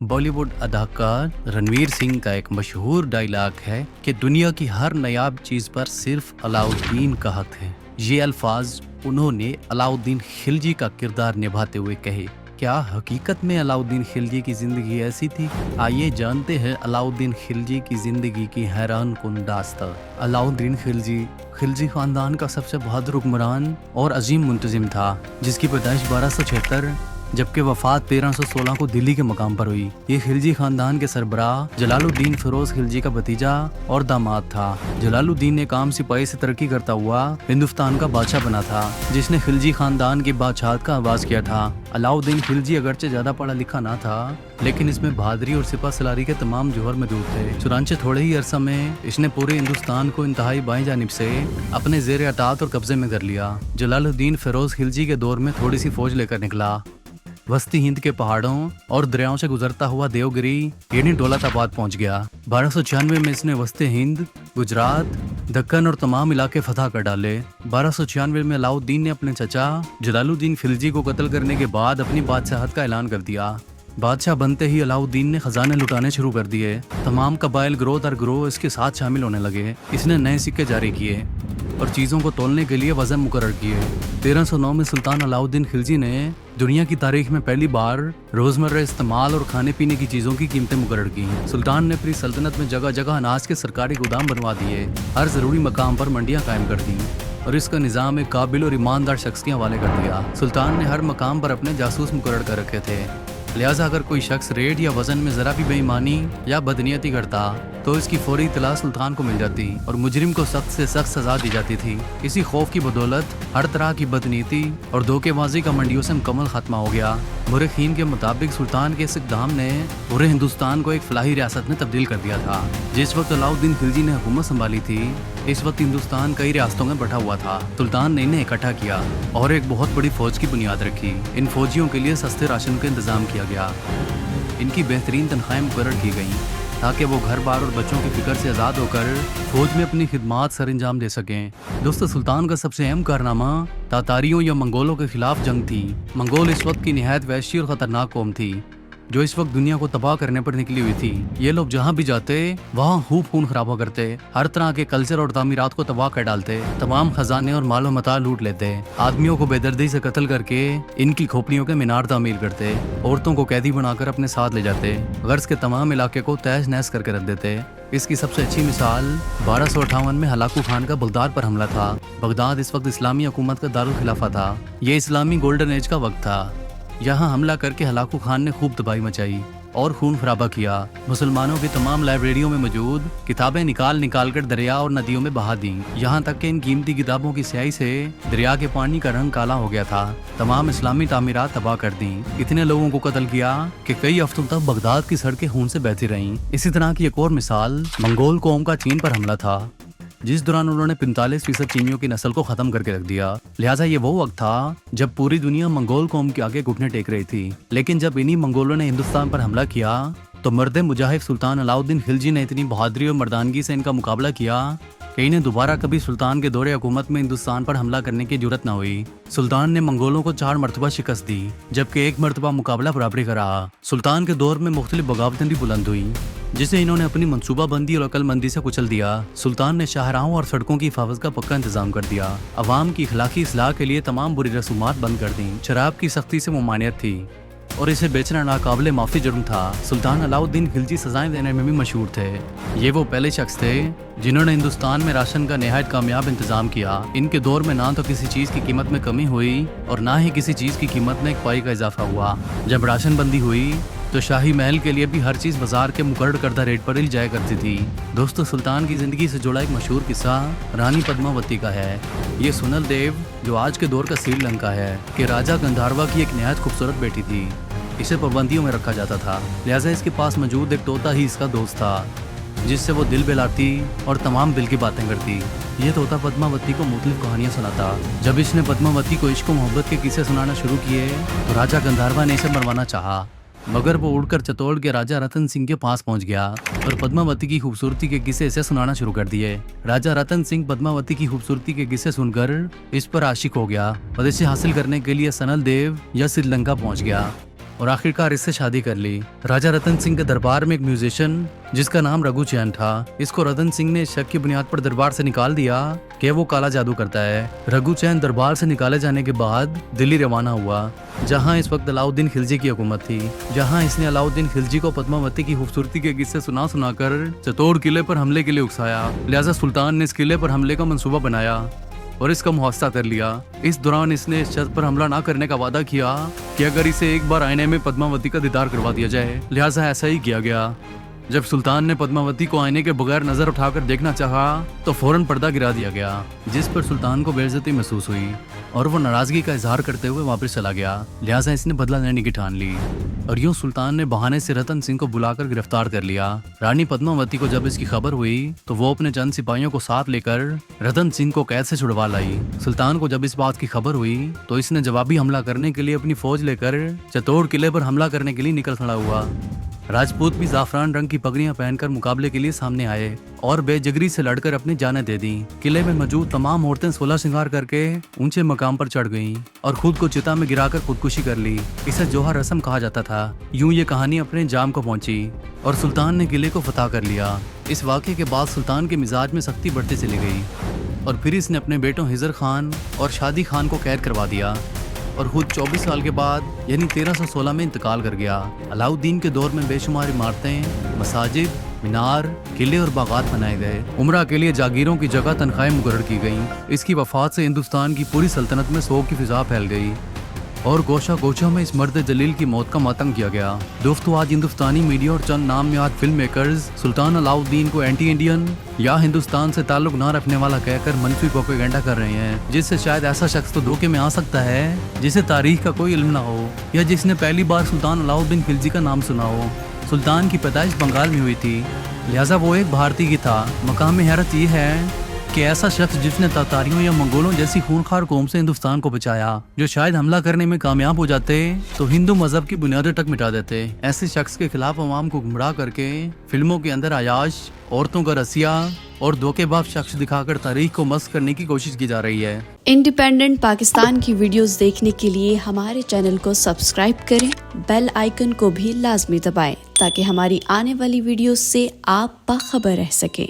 बॉलीवुड अदाकार रणवीर सिंह का एक मशहूर डायलॉग है कि दुनिया की हर नायाब चीज पर सिर्फ अलाउद्दीन का हक है। ये अल्फाज उन्होंने अलाउद्दीन खिलजी का किरदार निभाते हुए कहे। क्या हकीकत में अलाउद्दीन खिलजी की जिंदगी ऐसी थी? आइए जानते हैं अलाउद्दीन खिलजी की जिंदगी की हैरान कुन दास्तां। अलाउद्दीन खिलजी खानदान का सबसे बहादुर हुक्मरान और अजीम मुंतजिम था, जिसकी पैदाइश 1276 जबकि वफात 1316 को दिल्ली के मकाम पर हुई। ये खिलजी खानदान के सरबराह जलालुद्दीन फिरोज खिलजी का भतीजा और दामाद था। जलालुद्दीन ने काम सिपाही से तरक्की करता हुआ हिंदुस्तान का बादशाह बना था, जिसने खिलजी खानदान की बादशाहत का आगाज किया था। अलाउद्दीन खिलजी अगरचे ज्यादा पढ़ा लिखा ना था, लेकिन इसमें बहादुरी और सिपा सलारी के तमाम जौहर मौजूद थे। चुनांचे थोड़े ही अरसा में इसने पूरे हिंदुस्तान को इंतहाई बाएं जानिब से अपने जेर अतात और कब्जे में कर लिया। जलालुद्दीन फिरोज खिलजी के दौर में थोड़ी सी फौज लेकर निकला। वस्ती हिंद के पहाड़ों और दरियाओं से गुजरता हुआ देवगिरी यानी दौलताबाद पहुंच गया। 1296 में इसने वस्ती हिंद, गुजरात, दक्कन और तमाम इलाके फतह कर डाले। 1296 में अलाउद्दीन ने अपने चचा जलालुद्दीन खिलजी को कत्ल करने के बाद अपनी बादशाहत का ऐलान कर दिया। बादशाह बनते ही अलाउद्दीन ने खजाने लुटाने शुरू कर दिए। तमाम कबाइल ग्रोह दर ग्रोह इसके साथ शामिल होने लगे। इसने नए सिक्के जारी किए और चीज़ों को तोलने के लिए वजन मुकर्रर किए। 1309 में सुल्तान अलाउद्दीन खिलजी ने दुनिया की तारीख में पहली बार रोजमर्रा इस्तेमाल और खाने पीने की चीजों की कीमतें मुकर्रर की। सुल्तान ने अपनी सल्तनत में जगह जगह अनाज के सरकारी गोदाम बनवा दिए। हर जरूरी मकाम पर मंडियां कायम कर दी और इसका निज़ाम एक काबिल और ईमानदार शख्स के हवाले कर दिया। सुल्तान ने हर मकाम पर अपने जासूस मुकर्रर कर रखे थे, लिहाजा अगर कोई शख्स रेट या वजन में जरा भी बेईमानी या बदनीयती करता तो इसकी फौरी इत्तला सुल्तान को मिल जाती और मुजरिम को सख्त से सख्त सजा दी जाती थी। इसी खौफ की बदौलत हर तरह की बदनीयती और धोखेबाजी का मंडियों से मुकम्मल खात्मा हो गया। मुरखीन के मुताबिक सुल्तान के इस इक़दाम ने पूरे हिंदुस्तान को एक फलाही रियासत में तब्दील कर दिया था। जिस वक्त अलाउद्दीन खिलजी ने हुकूमत संभाली थी, इस वक्त हिंदुस्तान कई रियासतों में बटा हुआ था। सुल्तान ने इन्हें इकट्ठा किया और एक बहुत बड़ी फौज की बुनियाद रखी। इन फौजियों के लिए सस्ते राशन का इंतजाम किया गया। इनकी बेहतरीन तनख्वाहें मुकर्रर की गईं ताकि वो घर बार और बच्चों की फिक्र से आज़ाद होकर फौज में अपनी खिदमात सर अंजाम दे सकें। दोस्तों, सुल्तान का सबसे अहम कारनामा तातारियों या मंगोलों के खिलाफ जंग थी। मंगोल इस वक्त की निहायत वहशी और ख़तरनाक कौम थी जो इस वक्त दुनिया को तबाह करने पर निकली हुई थी। ये लोग जहाँ भी जाते वहाँ खूब खून खराबा करते, हर तरह के कल्चर और तामीरात को तबाह कर डालते, तमाम खजाने और मालो मता लूट लेते, आदमियों को बेदर्दी से कत्ल करके इनकी खोपड़ियों के मीनार तामीर करते, औरतों को कैदी बनाकर अपने साथ ले जाते, गर्ज के तमाम इलाके को तहस नहस करके रख देते। इसकी सबसे अच्छी मिसाल 1258 में हलाकू खान का बगदाद पर हमला था। बगदाद इस वक्त इस्लामी हुकूमत का दारुल खिलाफा था। ये इस्लामी गोल्डन एज का वक्त था। यहाँ हमला करके हलाकू खान ने खूब तबाही मचाई और खून खराबा किया। मुसलमानों की तमाम लाइब्रेरियों में मौजूद किताबें निकाल कर दरिया और नदियों में बहा दी। यहाँ तक कि इन कीमती किताबों की स्याही से दरिया के पानी का रंग काला हो गया था। तमाम इस्लामी तामीरात तबाह कर दी। इतने लोगों को कत्ल किया कि कई हफ्तों तक बगदाद की सड़कें खून से बहती रहीं। इसी तरह की एक और मिसाल मंगोल कौम का चीन पर हमला था, जिस दौरान उन्होंने 45% चीनियों की नस्ल को खत्म करके रख दिया। लिहाजा ये वो वक्त था जब पूरी दुनिया मंगोल कौम के आगे घुटने टेक रही थी। लेकिन जब इन्हीं मंगोलों ने हिंदुस्तान पर हमला किया तो मर्द मुजाहिद सुल्तान अलाउद्दीन खिलजी ने इतनी बहादुरी और मर्दानगी से इनका मुकाबला किया कि इन्हें दोबारा कभी सुल्तान के दौरे हुकूमत में हिंदुस्तान पर हमला करने की जुर्रत न हुई। सुल्तान ने मंगोलों को 4 मरतबा शिकस्त दी, जबकि 1 मरतबा मुकाबला बराबरी का रहा। सुल्तान के दौर में मुख्तलिफ बगावतें भी बुलंद हुई, जिसे इन्होंने अपनी मंसूबाबंदी और अकलमंदी से कुचल दिया। सुल्तान ने शाहराहों और सड़कों की हिफाजत का पक्का इंतजाम कर दिया। अवाम की इखलाकी इस्लाह के लिए तमाम बुरी रसूमात बंद कर दी। शराब की सख्ती से ममानियत थी और इसे बेचना नाकाबिले माफी जुर्म था। सुल्तान अलाउद्दीन खिलजी सजाएं देने में भी मशहूर थे। ये वो पहले शख्स थे जिन्होंने हिंदुस्तान में राशन का निहायत कामयाब इंतजाम किया। इनके दौर में ना तो किसी चीज की कीमत में कमी हुई और ना ही किसी चीज की कीमत में एक पाई का इजाफा हुआ। जब राशन बंदी हुई तो शाही महल के लिए भी हर चीज बाजार के मुकर्रर करदा रेट पर ही जाया करती थी। दोस्तों, सुल्तान की जिंदगी से जुड़ा एक मशहूर किस्सा रानी पद्मावती का है। ये सुनल देव जो आज के दौर का श्रीलंका है कि राजा गंधर्वा की एक निहायत खूबसूरत बेटी थी। इसे पाबंदियों में रखा जाता था, लिहाजा इसके पास मौजूद एक तोता ही इसका दोस्त था, जिससे वो दिल बहलाती और तमाम दिल की बातें करती। ये तोता पद्मावती को मुख्तलिफ कहानियां सुनाता। जब इसने पद्मावती को इश्क मोहब्बत के किस्से सुनाना शुरू किए तो राजा गंधर्वा ने इसे मरवाना चाहा, मगर वो उड़कर चित्तौड़ के राजा रतन सिंह के पास पहुंच गया और पद्मावती की खूबसूरती के किस्से इसे सुनाना शुरू कर दिए। राजा रतन सिंह पद्मावती की खूबसूरती के किस्से सुनकर इस पर आशिक हो गया और इसे हासिल करने के लिए सनल देव या श्रीलंका पहुंच गया और आखिरकार इससे शादी कर ली। राजा रतन सिंह के दरबार में एक म्यूजिशियन जिसका नाम रघु चैन था, इसको रतन सिंह ने शक की बुनियाद पर दरबार से निकाल दिया कि वो काला जादू करता है। रघु चैन दरबार से निकाले जाने के बाद दिल्ली रवाना हुआ, जहां इस वक्त अलाउद्दीन खिलजी की हुकूमत थी, जहां इसने अलाउद्दीन खिलजी को पद्मावती की खूबसूरती के किस्से सुनाकर चित्तौड़ किले पर हमले के लिए उकसाया। लिहाजा सुल्तान ने इस किले पर हमले का मंसूबा बनाया और इसका मुहावजा कर लिया। इस दौरान इसने इस शर्त पर हमला ना करने का वादा किया कि अगर इसे एक बार आईने में पद्मावती का दीदार करवा दिया जाए। लिहाजा ऐसा ही किया गया। जब सुल्तान ने पद्मावती को आईने के बगैर नजर उठाकर देखना चाहा तो फौरन पर्दा गिरा दिया गया, जिस पर सुल्तान को बेइज्जती महसूस हुई और वो नाराजगी का इजहार करते हुए वापस चला गया। लिहाजा इसने बदला लेने की ठान ली और यूं सुल्तान ने बहाने से रतन सिंह को बुलाकर गिरफ्तार कर लिया। रानी पद्मावती को जब इसकी खबर हुई तो वो अपने चंद सिपाहियों को साथ लेकर रतन सिंह को कैद से छुड़वा लाई। सुल्तान को जब इस बात की खबर हुई तो इसने जवाबी हमला करने के लिए अपनी फौज लेकर चित्तौड़ किले पर हमला करने के लिए निकल खड़ा हुआ। राजपूत भी जाफरान रंग की पगड़ियां पहनकर मुकाबले के लिए सामने आए और बेजिगरी से लड़कर अपनी जानें दे दी। किले में मौजूद तमाम औरतें सोलह श्रृंगार करके ऊंचे मकाम पर चढ़ गईं और खुद को चिता में गिराकर खुदकुशी कर ली। इसे जोहर रस्म कहा जाता था। यूं ये कहानी अपने अंजाम को पहुंची और सुल्तान ने किले को फतह कर लिया। इस वाक़े के बाद सुल्तान के मिजाज में सख्ती बढ़ती चली गई और फिर इसने अपने बेटों हिजर खान और शादी खान को कैद करवा दिया और खुद 24 साल के बाद यानी 1316 में इंतकाल कर गया। अलाउद्दीन के दौर में बेशुमार इमारतें, मसाजिद, मीनार, किले और बागात बनाए गए। उमरा के लिए जागीरों की जगह तनख्वाहें मुकर्रर की गईं। इसकी वफात से हिंदुस्तान की पूरी सल्तनत में शोक की फिजा फैल गई और गोशा गोशा में इस मर्द जलील की मौत का मातम किया गया। दोस्तों, आज हिंदुस्तानी मीडिया और चंद नामयाद फिल्म मेकर्स सुल्तान अलाउद्दीन को एंटी इंडियन या हिंदुस्तान से ताल्लुक ना रखने वाला कहकर मनफी प्रोपेगेंडा कर रहे हैं, जिससे शायद ऐसा शख्स तो धोखे में आ सकता है जिसे तारीख का कोई इल्म ना हो या जिसने पहली बार सुल्तान अलाउद्दीन खिलजी का नाम सुना हो। सुल्तान की पैदाइश बंगाल में हुई थी, लिहाजा वो एक भारतीय की था। मकाम हैरत ये है कि ऐसा शख्स जिसने तातारियों या मंगोलों जैसी खूनखार कौम से हिंदुस्तान को बचाया, जो शायद हमला करने में कामयाब हो जाते तो हिंदू मजहब की बुनियादें तक मिटा देते। ऐसे शख्स के खिलाफ अवाम को गुमराह करके फिल्मों के अंदर आयाश, औरतों का रसिया और धोखेबाज शख्स दिखाकर तारीख को मस्क करने की कोशिश की जा रही है। इंडिपेंडेंट पाकिस्तान की वीडियोस देखने के लिए हमारे चैनल को सब्सक्राइब करें, बेल आइकन को भी लाजमी दबाएं ताकि हमारी आने वाली वीडियोस से आप बाखबर रह सकें।